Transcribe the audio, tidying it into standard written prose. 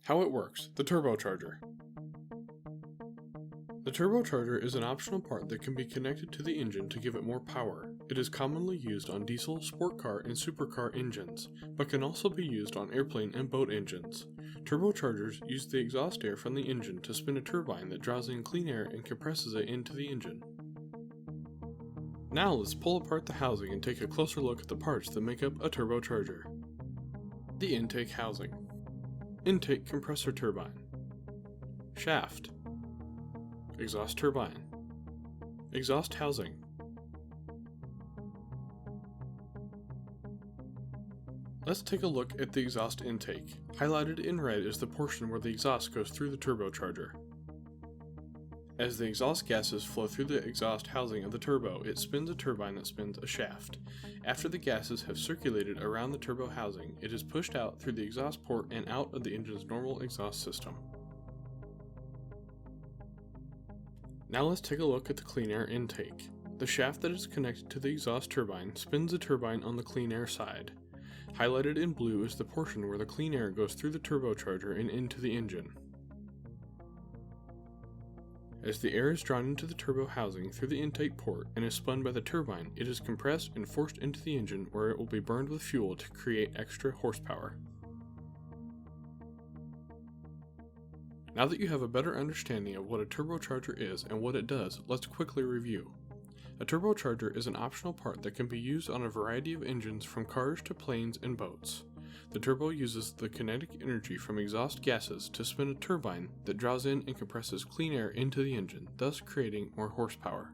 How it works, the turbocharger. The turbocharger is an optional part that can be connected to the engine to give it more power. It is commonly used on diesel, sport car, and supercar engines, but can also be used on airplane and boat engines. Turbochargers use the exhaust air from the engine to spin a turbine that draws in clean air and compresses it into the engine. Now let's pull apart the housing and take a closer look at the parts that make up a turbocharger. The intake housing. Intake compressor turbine. Shaft. Exhaust turbine. Exhaust housing. Let's take a look at the exhaust intake. Highlighted in red is the portion where the exhaust goes through the turbocharger. As the exhaust gases flow through the exhaust housing of the turbo, it spins a turbine that spins a shaft. After the gases have circulated around the turbo housing, it is pushed out through the exhaust port and out of the engine's normal exhaust system. Now let's take a look at the clean air intake. The shaft that is connected to the exhaust turbine spins the turbine on the clean air side. Highlighted in blue is the portion where the clean air goes through the turbocharger and into the engine. As the air is drawn into the turbo housing through the intake port and is spun by the turbine, it is compressed and forced into the engine where it will be burned with fuel to create extra horsepower. Now that you have a better understanding of what a turbocharger is and what it does, let's quickly review. A turbocharger is an optional part that can be used on a variety of engines from cars to planes and boats. The turbo uses the kinetic energy from exhaust gases to spin a turbine that draws in and compresses clean air into the engine, thus creating more horsepower.